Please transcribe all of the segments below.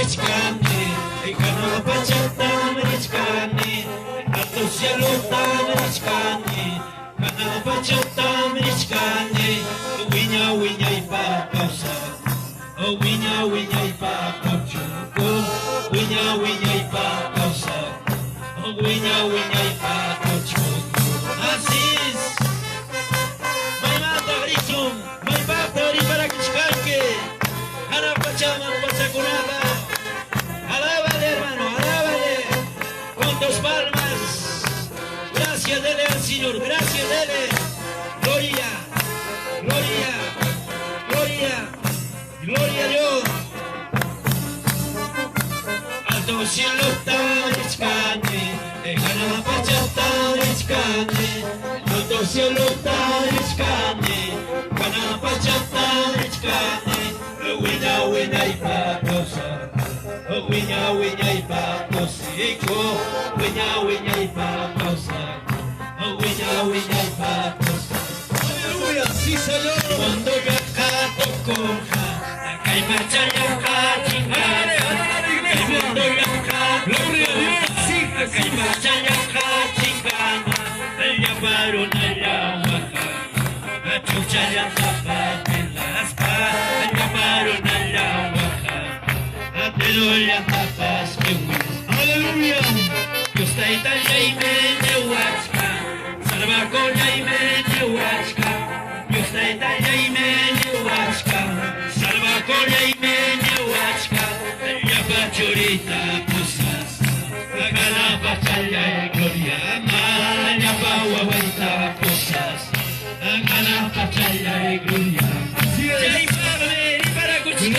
marichkani, kanapachata marichkani, alto cielo ta marichkani, kanapachata marichkani, wiña wiña y pa causa, wiña wiña y pa cauchuco, wiña wiña y pa causa, wiña wiña y pa cauchuco. Así es. May mata risum, may bata ri para kichkalke. Ana pachama pachakunaba. Alábale, hermano, alábale. Con dos palmas. Gracias dele al Señor, gracias dele. Gloria, gloria, gloria, gloria a Dios. Alto cielo está riscante, Ana pachata riscante. Alto cielo está riscante, Ana pachata riscante. Wiña wiña y pa cosa, wiña wiña y pa cosico, wiña wiña y pa cosa, wiña wiña y pa cosa. Aleluya, sí señor. Cuando yo acá toco, acá hay marcha y acá chingada. Cuando yo acá, gloria a Dios, sí, acá hay marcha y acá chingada. Ya paro na ya baja, chucha ya zapate en las patas. Ya paro na ya baja, te doy las tapas que huís. Aleluya. Yo estoy tan ya y me de huachca, salva con ya y me de huachca. Yo estoy tan ya y me de huachca, salva con ya y me de huachca. Ya pachorita pusas, acá la pachaya y gloria. Ya pa guaguaita pusas, acá la pachaya y gloria. Jai Padre, para Cuchilche.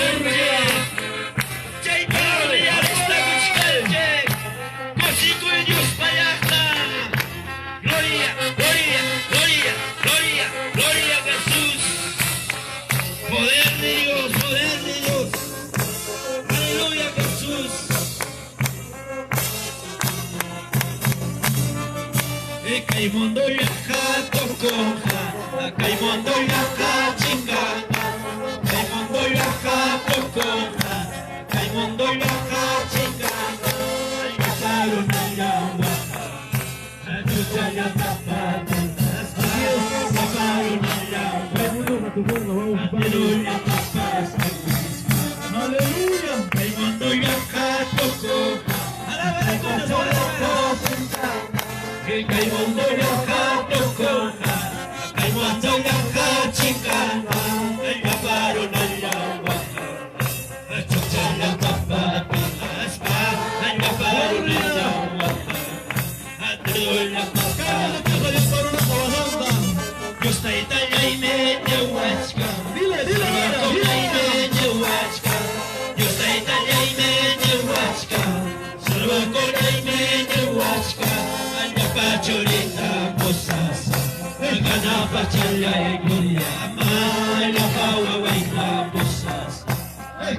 Jai Padre, aresta Cuchilche. Cosico y Dios payasta. Gloria, gloria, gloria, gloria, gloria a Jesús. Poder de Dios, poder de Dios. Aleluya Jesús. Caimondo y acá toconja, caimondo y acá chingada, caimondo y acá toconja, caimondo y acá chingada, pasaron allá baja, la chucha ya tapada, pasaron allá baja, aleluya tapas, aleluya, caimondo y acá toconja, alabale con nosotros. Que caimondo y acá toconja, caimondo y acá chingada, ya paro na ya baja, chucha ya tapate las patas, ya paro na ya baja, te doy la papa. Yo estoy talla y media huachca, dile, dile, media huachca. Yo estoy talla y media huachca, salva con la y media huachca. Pachorita posas, gana pachaya y gloria, la guaguaita posas,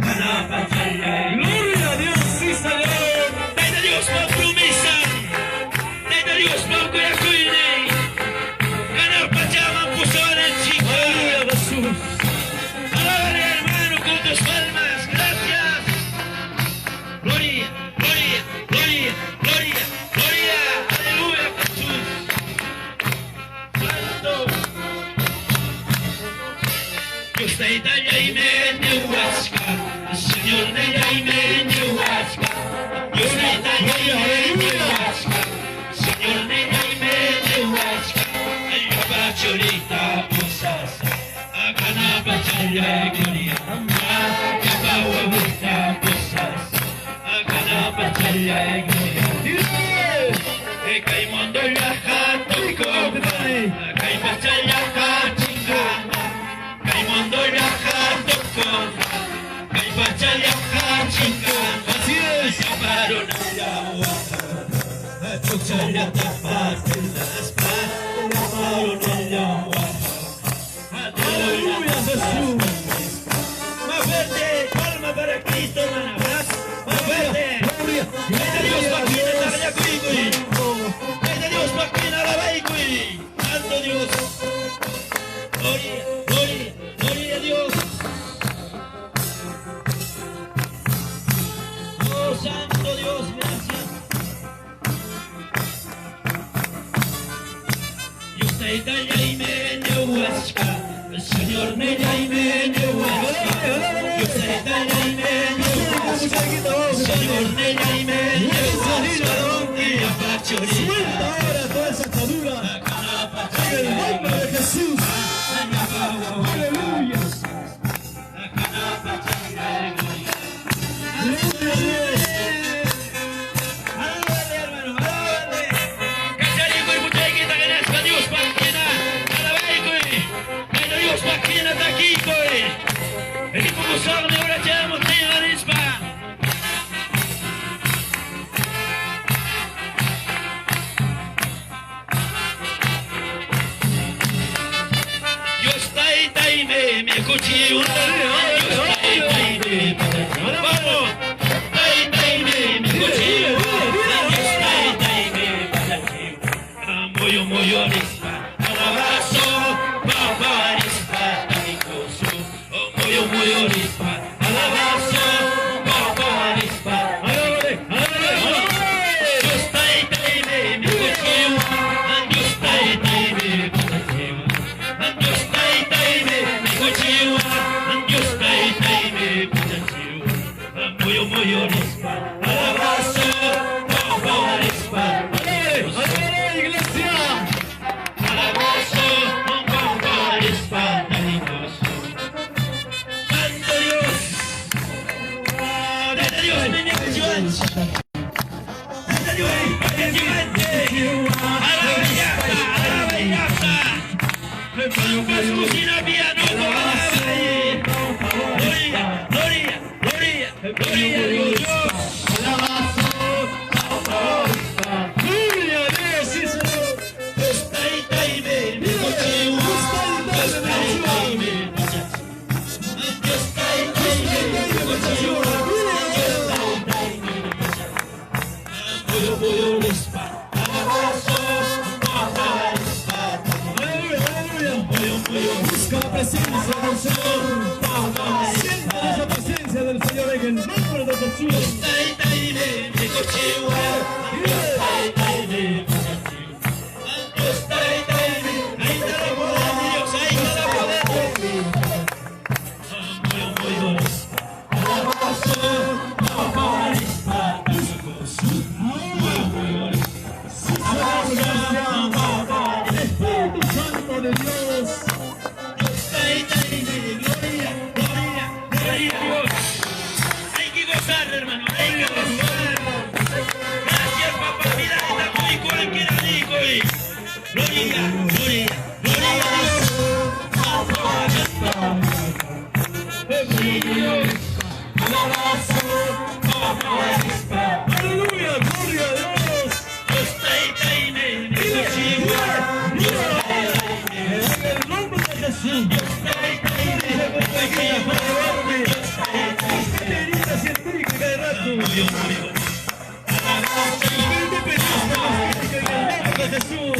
gana pachaya y gloria a Dios, sí señor. Dale Dios por promesa, dale Dios por cuyacuine, gana pachama pusor en chica. Aleluya Jesús. Alábale hermano con tus palmas, gracias. Gloria, gloria, gloria, gloria, gloria. Yo estoy de allá y medio huasca, Señor de allá y medio huasca. Yo estoy de allá y medio huasca, Señor de allá y medio huasca. Ay, pachorita posas, acá na pachaya y gloria. Ya pa guaguita posas, acá na pachaya y gloria. Caimondo y acá toconja, acá y pachaya acá chingada. Caimondo y acá toconja, acá y pachaya acá chingada. Así es. Ya paro na ya baja, chucha ya tapate las patas, ya paro na ya baja. Aleluya Jesús. Más fuerte, palma para Cristo, hermana. Más fuerte. Gloria. Dios para quien está allá conmigo. Dios para quien alaba y santo Dios. Gloria, gloria, gloria a Dios. Oh Santo Dios, gracias. Yo estoy tallaime neuasca, el Señor me llaime neuasca. Yo estoy tallaime neuasca, el Señor me llaime neuasca. Y apachorita. Suelta ahora toda esa atadura en el nombre de Jesús. Aleluya. Busca la presencia del Señor. Siente esa presencia del Señor en el nombre de Jesús. Espíritu Santo de Dios. Hay que gozar, hermano, hay que gozar. Gracias, papá, mira, está muy cualquiera rico. Gloria, gloria, gloria a Dios. Aleluya, gloria a Dios. En el nombre de Jesús. Herida científica de rato. Independiente en el nombre de Jesús.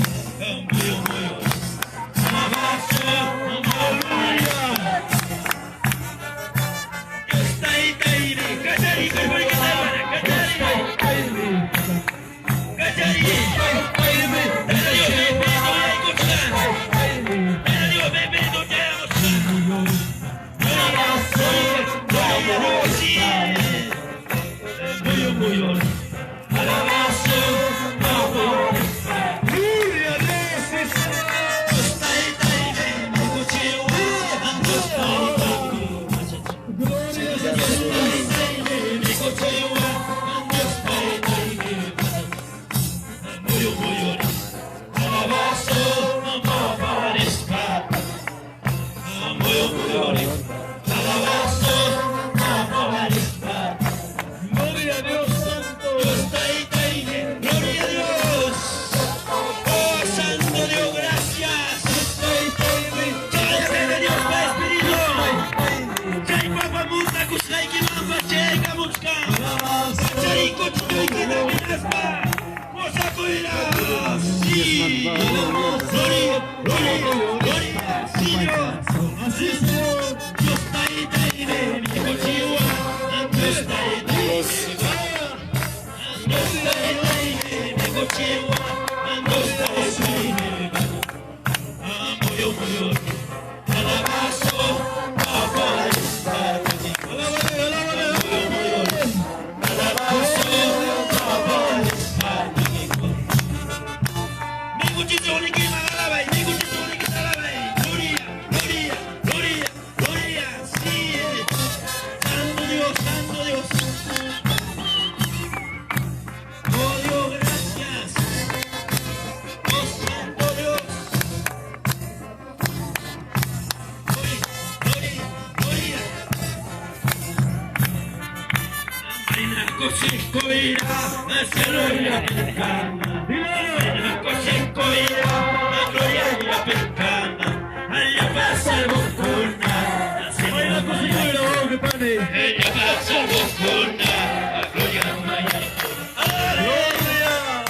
Gloria a Dios Santo. Gloria a Dios. Oh Santo Dios, gracias. Gracias de Dios, Padre Espíritu. Chay papa muta kusay ki mama chay kamuska. Chay kuchuy ki na minaspa. Mosa kuira. Sí. Gloria, gloria, gloria. Sí, Dios. Así Señor. Dios está ahí, mi cochiwa. Dios está ahí. Aina kosikoira, seloria pekana. Aina kosikoira, gloria pekana. Allá pasa el bocuna, Aina kosikoira, que pane. ella pasa el bocuna, gloria maya.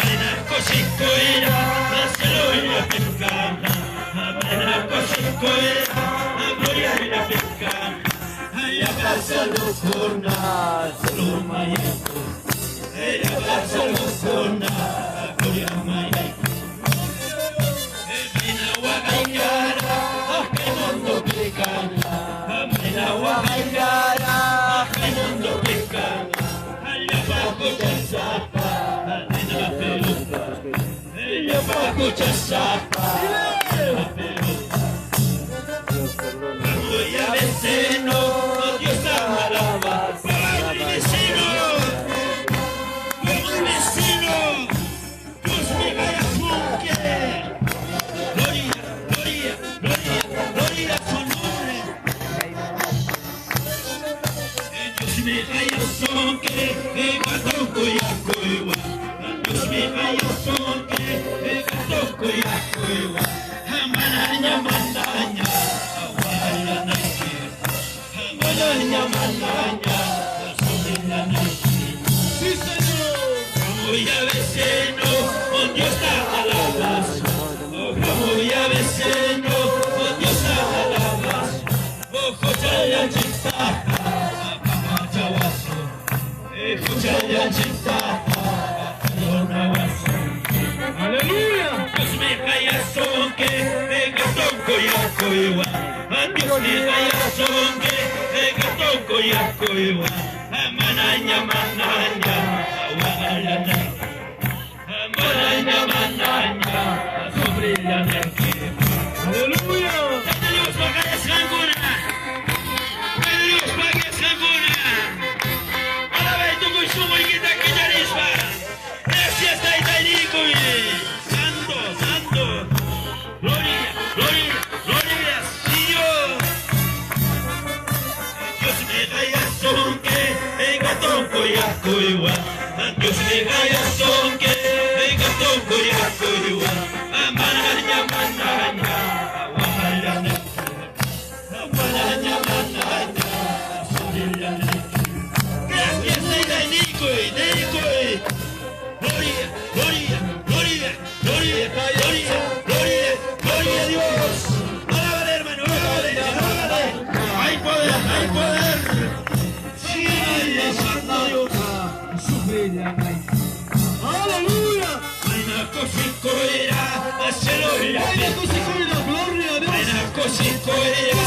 Aina kosikoira, seloria pekana. Aina kosikoira, gloria pekana. Allá pasa el bocuna, solo maya. Ella pasa el bocuna, gloria maya. Mina wakaigara, akaimondo pekana. Mina wakaigara, akaimondo pekana. Allá bajo chasapa, nena peluca. Allá bajo chasapa, nena peluca. Voy a vecino, Dios te alaba. ¡Vamos, mi vecino! ¡Vamos, vecino! ¡Dios me vaya a funke! Gloria, gloria, gloria, gloria a su nombre. Dios me vaya a sonque, gatoco y acoiwa. Dios me vaya a sonque, gatoco y acoiwa. Manaña, manaña, aguala naike. Manaña, manaña, sobrina naike. Sí, señor. Voy a vecino, Dios está alabazo. Voy a vecino, Dios está alabazo. Ojo chaya chita, papá chawazo. Ojo chaya chita, donawazo. Aleluya. Dios me vaya sonque, gatoco y acoiwa. Dios me vaya sonque, gatoco y acoiwa. Manaña, manaña, aguala naike. Manaña, manaña, sobrina naike. Aleluya. Dale Dios para que sanguna. Dale Dios para que sanguna. Alaba y tu consumo y quita que yarispa. Gracias, Taitanico. Santo, santo. Gloria, gloria, gloria, Señor. Dios me vaya sonque, gatoco y acoiwa. Dios me vaya sonque, gatoco y acoiwa. Manaña, manaña, aguala naike. Manaña, manaña, sobrina naike. Gracias, Taitanico, Nico. Gloria, gloria, gloria, gloria, gloria, gloria, gloria a Dios. Alábale, hermano, alábale, alábale. Hay poder, hay poder. Sí, santo Dios. Aleluya. Aina kosikoira, seloria Aina pekana. kosikoira, gloria a Dios. Aina kosikoira,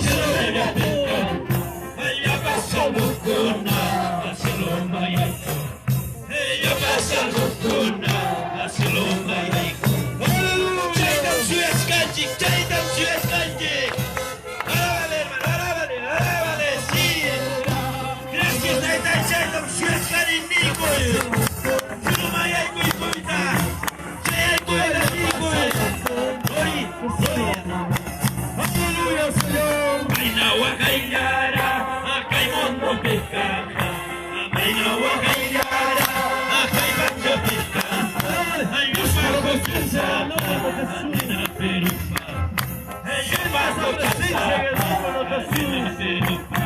seloria pekana. Allá pasa el bocuna, hacerlo mayaiko. Ella pasa el bocuna, hacerlo mayaiko. Chaitam suez kanji, chaitam suez kanji. Alábale, hermano, alábale, alábale, sí. Gracias, Taitai, chaitam suez kanji, Nico. Sino mayaiko y coita. Chayaiko y la Nico. Gloria, gloria. Aleluya, Señor. Aina wakaigara, akaimondo pekana. Aina wakaigara, akaibacho pekana. Ayupa kochasana, nena perupa. Ayupa kochasana, nena perupa.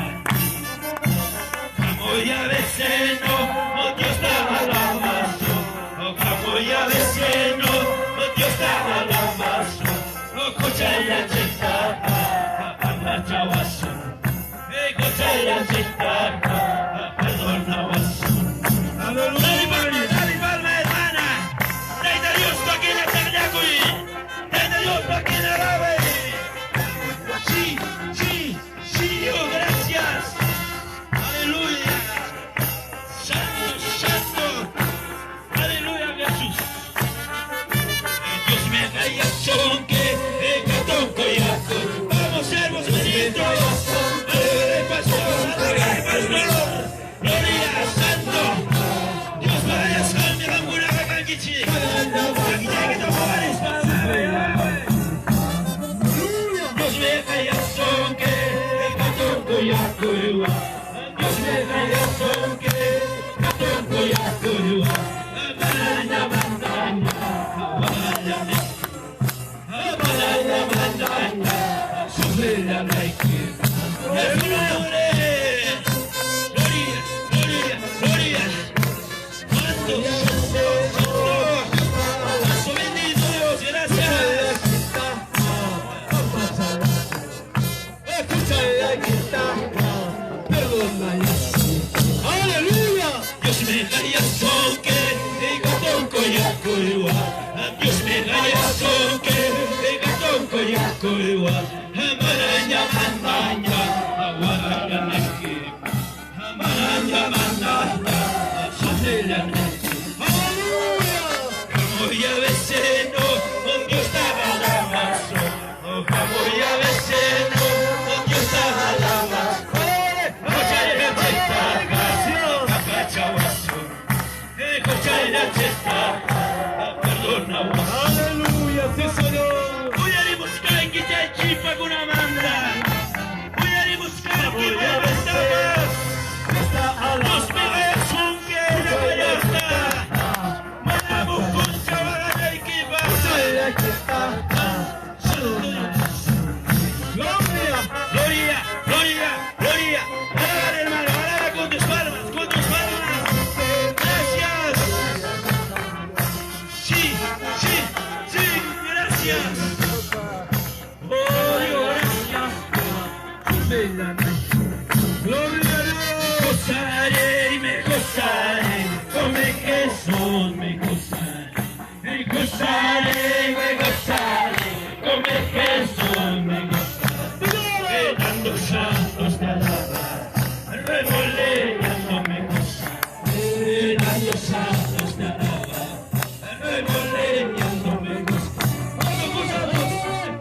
Camoy a vecino, Dios está alabazo. Camoy a vecino, Dios está alabazo. Cochaya chitaka, chawazo. Cochaya chitaka, perdonawazo. Dale palma, hermana. Dale Dios para que la tagliacui. Dale Dios para que la lave. Sí, sí, sí, Dios, gracias. Aleluya. me raya sonke, gaton koyakuwa. Dios me raya sonke, gaton koyakuwa. Maranya mananya, awaranya neki. Maranya mananya, sotela neki. Como ya vecino, Dios estaba la maso. Como ya vecino, Dios estaba la maso. Aleluya, sí, Señor. Voy a buscar en Guitar Chipa con una banda. Voy a buscar en Guitar Los pibes son que la mayoría. Manamos con chaval de equipa. Gloria. Gloria, gloria, gloria. Alaba, hermano, alaba con tus palmas, con tus palmas. Gracias. Sí, sí, sí, gracias. Oh, Dios, gracias. Gloria a Dios. Gozaré y me gozaré, come Jesús me gozaré. Me gozaré, come Jesús me gozaré. Dando santos de alabar, remoleando me gozaré. Dando santos de alabar, remoleando me gozaré.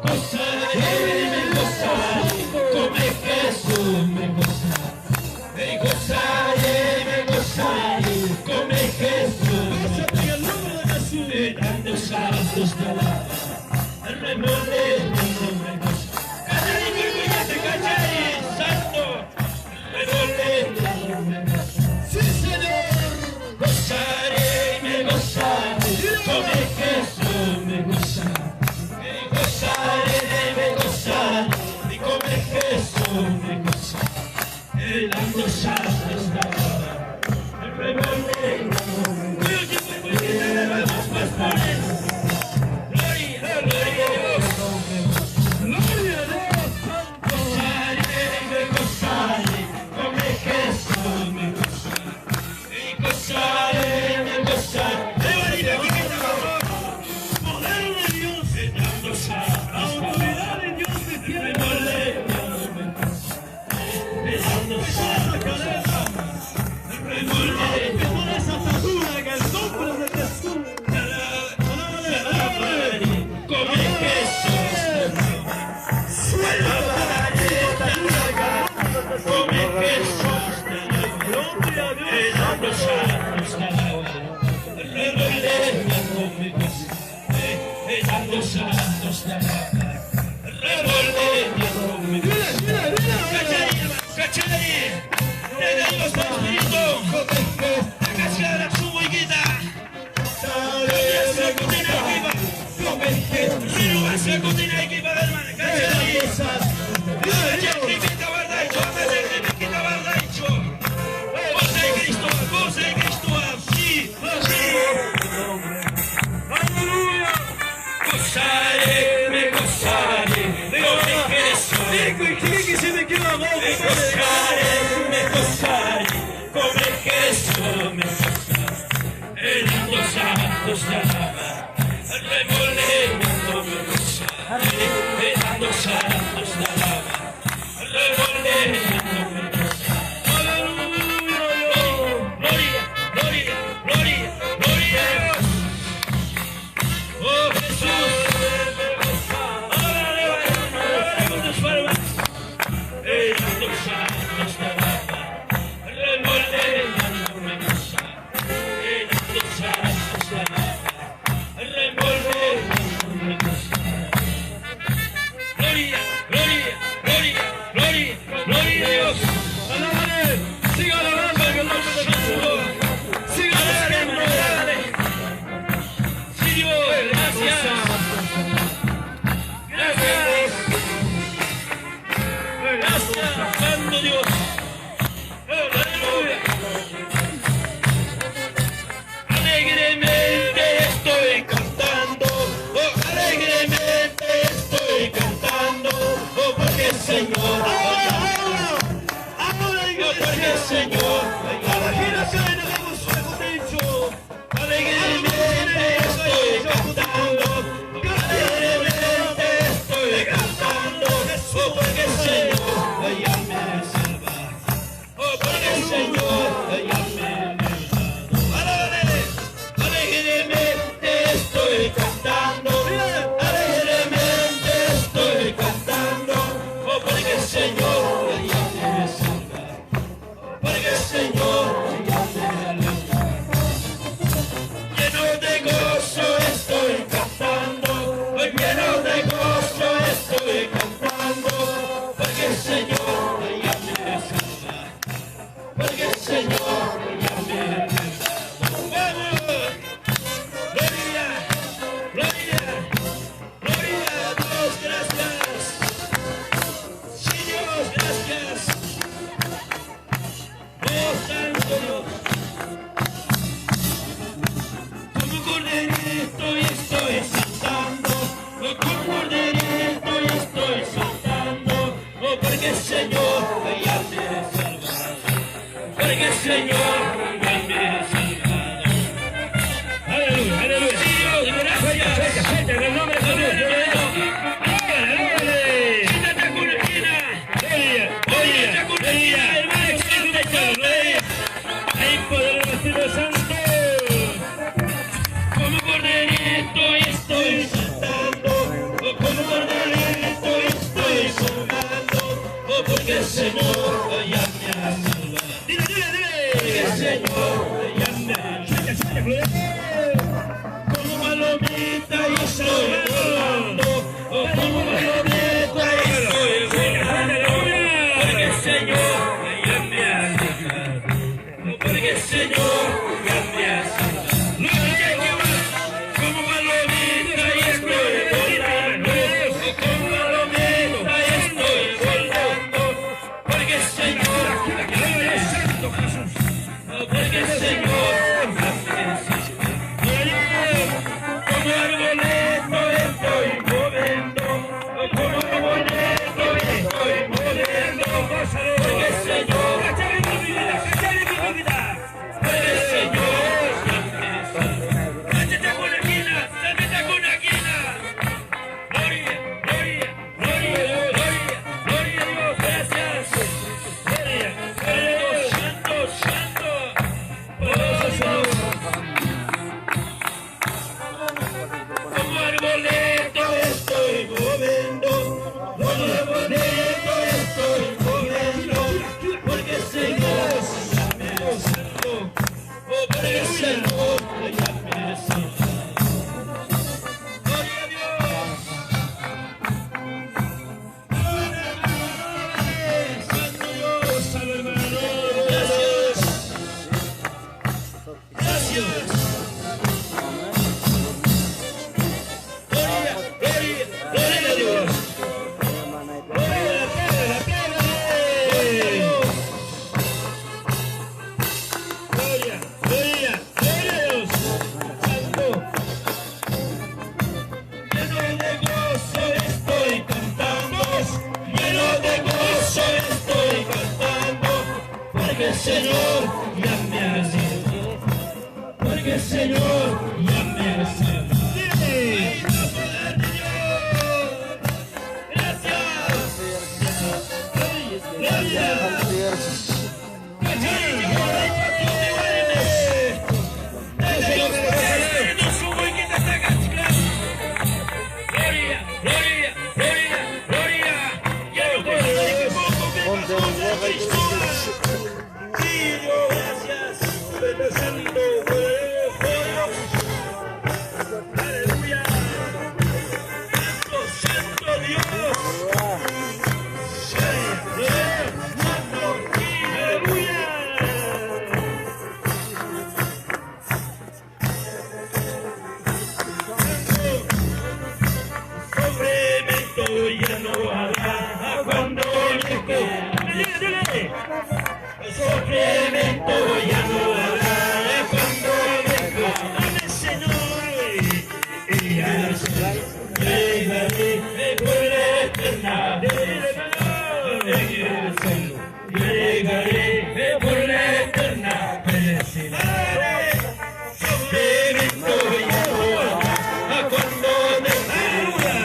Gozaré y me gozaré, come Jesús me gozaré. Me gozaré, come Jesús. En el nombre de Jesús. Dando santos de alabar, remoleando me gozaré. Cachari, curgullate, cachari, santo, remoleando me gozaré. Sí, Señor. Gozaré y me gozaré, come Jesús me gozaré. Me gozaré y me gozaré, y come Jesús me gozaré. Dando santos de alabar, remoleando me gozaré. Vamos, pastores. Gloria, gloria a Dios. Gloria a Dios. Santo. Gozaré y me gozaré, come Jesús me gozaré. Y gozaré, me gozaré. Levanta aquí que está favor. Poder de Dios. Dando santos Autoridad de Dios me tiene. remoleando me gozaré. Dando santos de alabar, remoleando. Toda esa atadura en el nombre de Jesús. Come Jesús te alabaré, come Jesús te alabaré, dando santos te alabaré, remoleando me gozaré, dando santos te alabaré, remoleando me gozaré. Cachai, hermano, cachai, tenga Dios tu espíritu, cachai la su boiguita. Se continúa equipa de hermana, cachai. Sacrifica verdaicho, sacrifica verdaicho. Vos de Cristo, sí, sí. Aleluya. Gozaré, me gozaré, come Jesús. ¿Quién se me queda abajo? Me gozaré, come Jesús, me gozaré. Dando santos de alabar, remoleando me gozaré. Dando santos de alabar, remoleando me gozaré. Aleluya. Gloria, gloria, gloria, gloria a Dios. Oh Jesús. Ahora con tus palmas. Dando santos de alabar, remoleando me gozaré. Dando santos de alabar, remoleando me gozaré. Gloria, gloria, gloria, gloria, gloria a Dios. Alábale. Siga alabando en el nombre de Jesús. Siga alabando. Sí, Dios, gracias. Gracias. Gracias, Santo Dios. Aleluya. Alegremente estoy cantando. Oh, alegremente estoy cantando. Oh, porque el Señor. Ahora, Oh, porque el Señor. imagínate, Señor ya me ha salvado. Dile, dile, dile. Porque el Señor ya me ha Sueña, sueña, Gloria. como palomita y estoy volando, como palomita y estoy volando, porque el Señor ya me ha salvado, porque el Señor ya me ha salvado. No hay que más, como palomita y estoy volando, como palomita y estoy volando, porque el Señor ya me ha salvado, porque el Señor ya me ha salvado. Como arboleto estoy moviendo, como arboleto estoy moviendo, porque el Señor, porque el Señor, sácate con la quina, sácate con la quina. Gloria, gloria, gloria, gloria, gloria a Dios, gracias. Gloria, gloria a Dios, santo, santo. Oh, Señor. Como arboleto estoy moviendo, como arboleto estoy moviendo, porque el Señor ya me ha salvado, oh, porque el Señor ya me ha salvado. Gloria a Dios. Santo Dios, salve hermano. Gracias. Gracias. Gloria, gloria, gloria a Dios. Gloria a la piedra, gloria a Dios. Gloria, gloria, gloria a Dios. Santo. Lleno de gozo estoy cantando, lleno de gozo estoy cantando, porque el Señor ya me ha salvado, porque el Señor ya me ha salvado. Ya no habrá cuando llegue. Sofrimento ya no habrá cuando llegue. Dame, Señor, y ya llegaré por la eterna. Llegaré por la eterna felicidad. Sofrimento ya no habrá cuando llegue.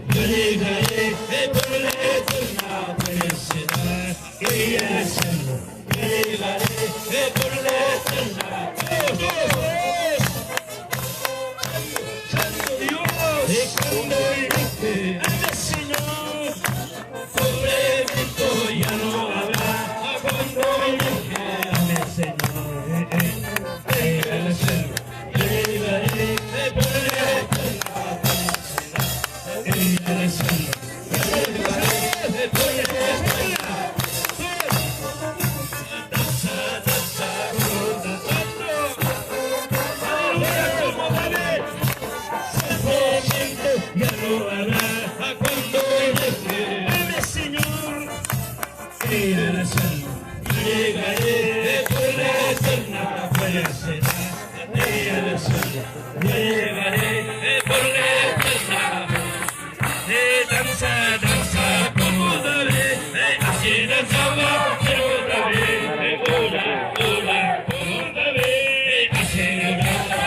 Yo llegaré por la eterna felicidad. Y el cielo, yo llegaré por la eterna felicidad. Santo Dios, y cuando dijiste, ande Señor, sufrimiento ya no habrá. Cuando dije, ande Señor, y el cielo, yo llegaré por la eterna felicidad. Y el cielo, yo llegaré por la eterna. Danza, danza, danza, ahora como David, sufrimiento ya no habrá. Cuando llegue, ande Señor, y el cielo, yo llegaré por la eterna felicidad. Y el cielo, yo llegaré por la eterna felicidad. Danza, danza como David, así danzaba pero David, hola, hola, como David, así danzaba.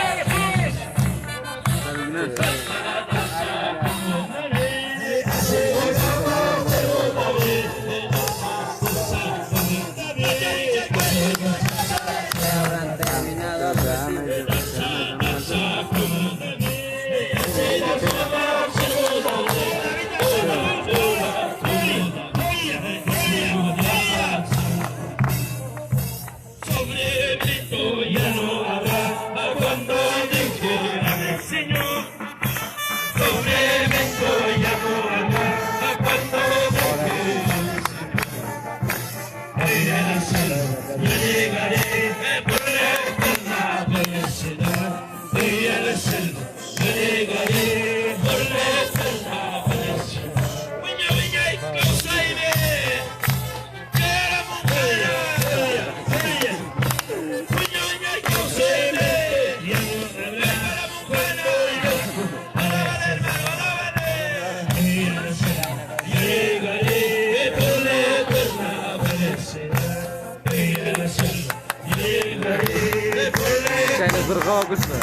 Yo llegaré por la eterna felicidad. En el cielo. Yo llegaré por la eterna. Çayını zırhava kuşla.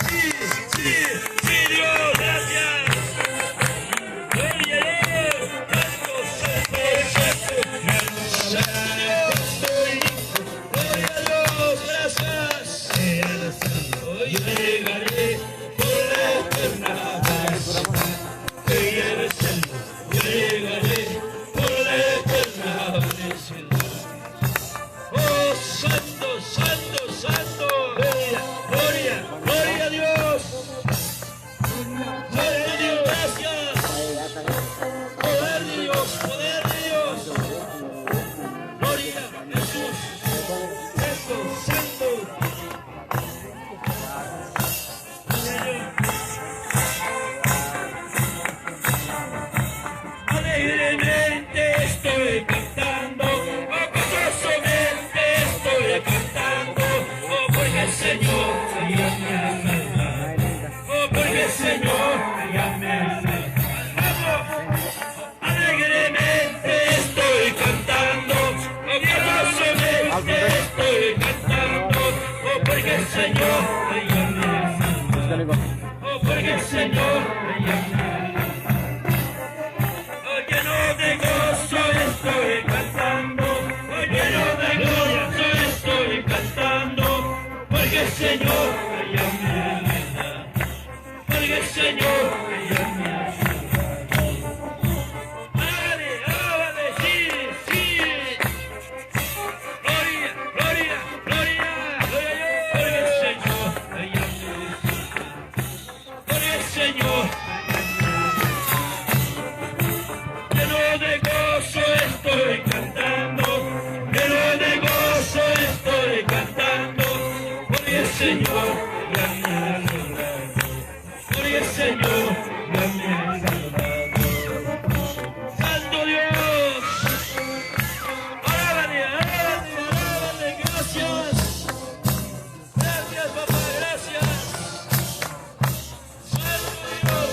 Sí, sí, sí, Dios, gracias. Gloria a Dios, Santo, Santo, Santo, Gloria a Dios, gracias. Hoy llegaré por la eterna felicidad. Yo llegaré por la eterna felicidad. Oh, Santo, Santo, Santo. Gloria, gloria a Dios. Gloria a Dios, gracias. Poder de Dios, poder de Dios. Gloria a Jesús. Santo, Santo. Alegremente estoy cantando, gozosamente estoy cantando, oh porque el Señor ya me ama, oh porque el Señor ya me ama. Alegremente estoy cantando, gozosamente estoy cantando, oh porque el Señor ya me ama, oh porque el Señor ya me ama. Lleno de gozo estoy cantando, lleno de gozo estoy cantando, porque el Señor ya me ama, porque el Señor ya me ama. Ábale, ábale, sí, sí. Gloria, gloria, gloria, gloria a Dios, porque el Señor ya me ama, porque el Señor. Lleno de gozo estoy cantando, lleno de gozo estoy cantando, porque el Señor ya me ha salvado, porque el Señor ya me ha salvado. Santo Dios, alábale, alábale, alábale, gracias, gracias papá, gracias. Santo Dios.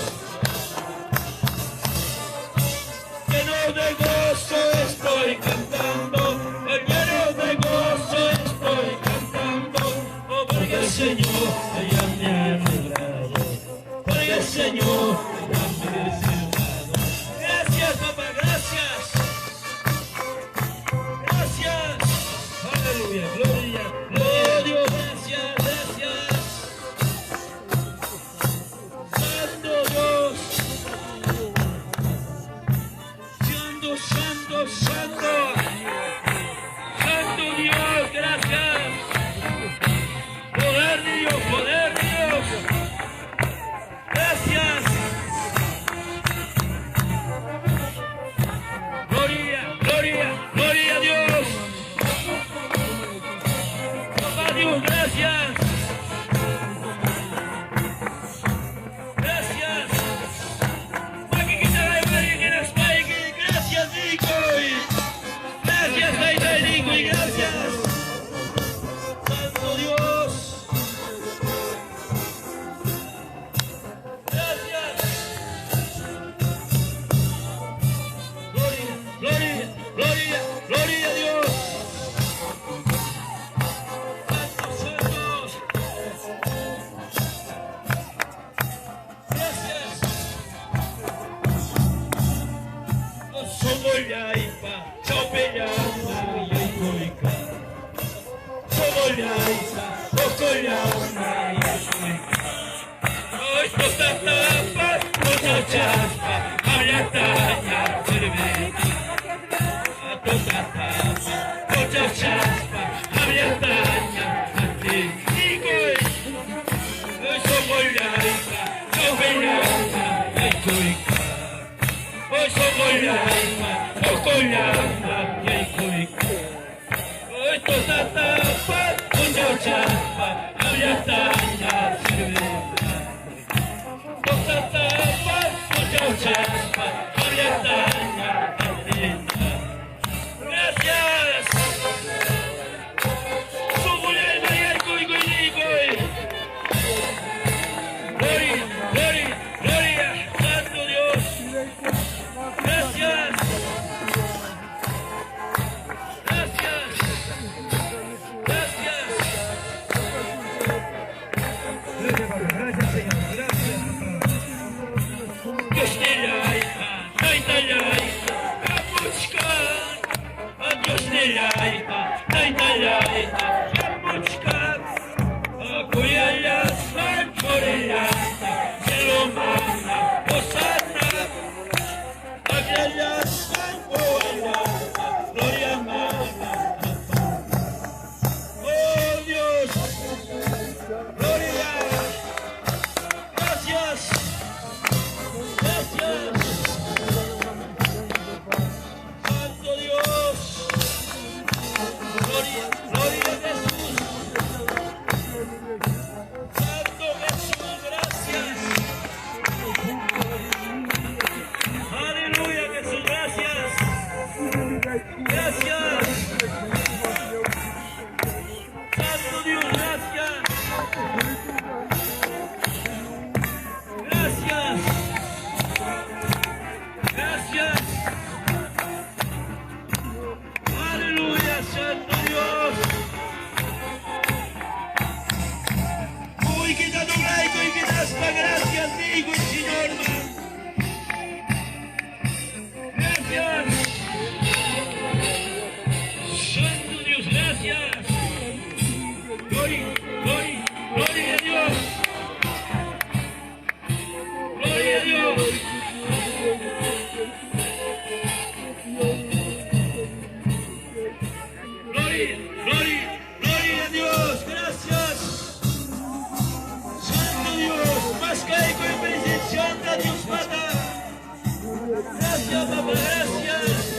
Lleno de gozo estoy cantando, lleno de gozo estoy cantando, oh porque el Señor ya me ha librado, porque el Señor ya me ha salvado. Gracias papá, gracias, gracias, aleluya, gloria, oh Dios, gracias, gracias, Santo Dios. Santo, Santo, Santo Dios, gracias. Poder de Dios, poder de Dios. Gracias. Gloria, gloria, gloria a Dios. Papá Dios, gracias. Gracias. Gracias, Nico, y gracias, Santo Dios. Gracias. Gloria, gloria, gloria, gloria a Dios. Santo, Santo. Gracias. Somos ya ipa, chopeya, yaikoika. Somos ya ipa, okoya, yaikoika. Hoy toda tapa, toda chaspa, ayataya, cerveza. Toda tapa, toda chaspa, ayataya, atletico. Somos ya ipa, chopeya, yaikoika. Hoy somos ya ipa, okoya, yaikoika. Hoy toda tapa, toda chaspa, ayataya, cerveza. Toda tapa, toda chaspa, ayataya, atletico. Gracias. Somos ya ipa, yaikoika. Gloria, gloria, gloria, Santo Gracias, papá, gracias.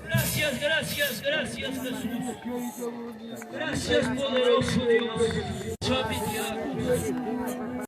Gracias, gracias, gracias, Jesús. Gracias, poderoso Dios.